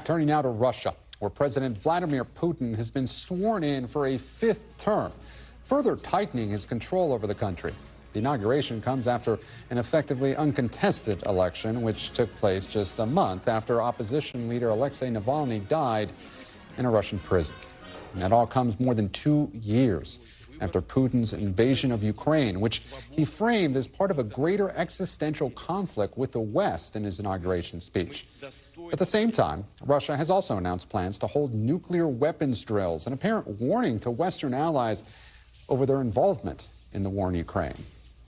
Turning now to Russia, where President Vladimir Putin has been sworn in for a fifth term, further tightening his control over the country. The inauguration comes after an effectively uncontested election, which took place just a month after opposition leader Alexei Navalny died in a Russian prison. That all comes more than 2 years after Putin's invasion of Ukraine, which he framed as part of a greater existential conflict with the West in his inauguration speech. At the same time, Russia has also announced plans to hold nuclear weapons drills, an apparent warning to Western allies over their involvement in the war in Ukraine.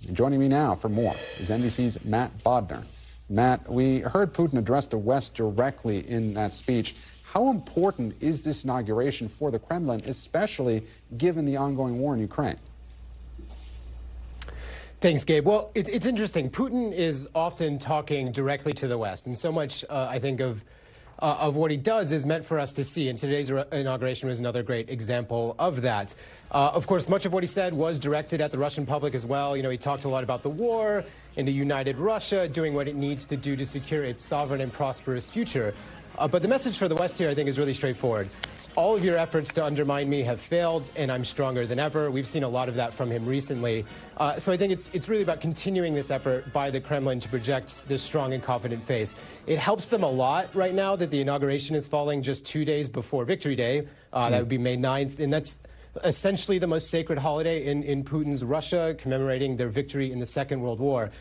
And joining me now for more is NBC's Matt Bodner. Matt, we heard Putin address the West directly in that speech. How important is this inauguration for the Kremlin, especially given the ongoing war in Ukraine? Thanks, Gabe. Well, it's interesting. Putin is often talking directly to the West, and so much, I think, of what he does is meant for us to see, and today's inauguration was another great example of that. Of course, much of what he said was directed at the Russian public as well. You know, he talked a lot about the war and a united Russia doing what it needs to do to secure its sovereign and prosperous future. But the message for the West here, I think, is really straightforward. All of your efforts to undermine me have failed, and I'm stronger than ever. We've seen a lot of that from him recently. So I think it's really about continuing this effort by the Kremlin to project this strong and confident face. It helps them a lot right now that the inauguration is falling just 2 days before Victory Day. That would be May 9th, and that's essentially the most sacred holiday in Putin's Russia, commemorating their victory in the Second World War.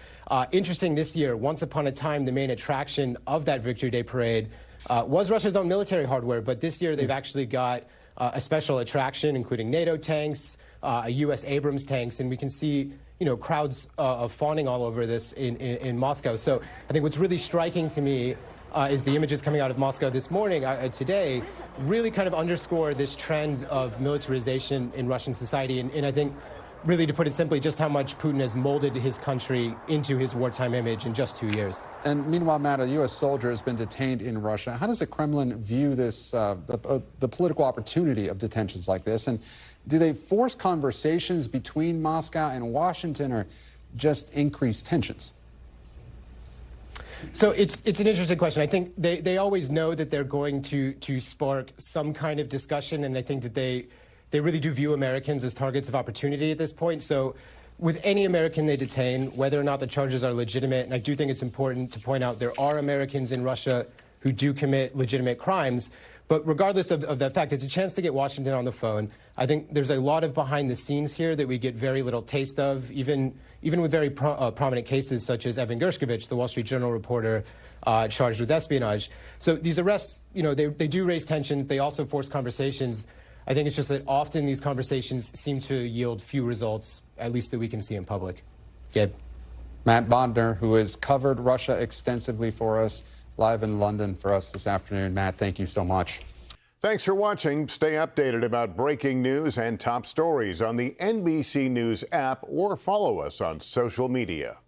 Interesting this year, once upon a time, the main attraction of that Victory Day parade was Russia's own military hardware, but this year they've actually got a special attraction, including NATO tanks, U.S. Abrams tanks, and we can see, you know, crowds fawning all over this in Moscow. So I think what's really striking to me is the images coming out of Moscow this morning, today, really kind of underscore this trend of militarization in Russian society, and I think, really, to put it simply, just how much Putin has molded his country into his wartime image in just 2 years. And meanwhile, Matt, a U.S. soldier has been detained in Russia. How does the Kremlin view this, the political opportunity of detentions like this? And do they force conversations between Moscow and Washington, or just increase tensions? So it's an interesting question. I think they always know that they're going to spark some kind of discussion, and I think that they really do view Americans as targets of opportunity at this point. So with any American they detain, whether or not the charges are legitimate, and I do think it's important to point out there are Americans in Russia who do commit legitimate crimes, but regardless of that fact, it's a chance to get Washington on the phone. I think there's a lot of behind the scenes here that we get very little taste of, even with very prominent cases such as Evan Gershkovich, the Wall Street Journal reporter charged with espionage. So these arrests, you know, they do raise tensions. They also force conversations. I think it's just that often these conversations seem to yield few results, at least that we can see in public. Gabe. Matt Bodner, who has covered Russia extensively for us, live in London for us this afternoon. Matt, thank you so much. Thanks for watching. Stay updated about breaking news and top stories on the NBC News app, or follow us on social media.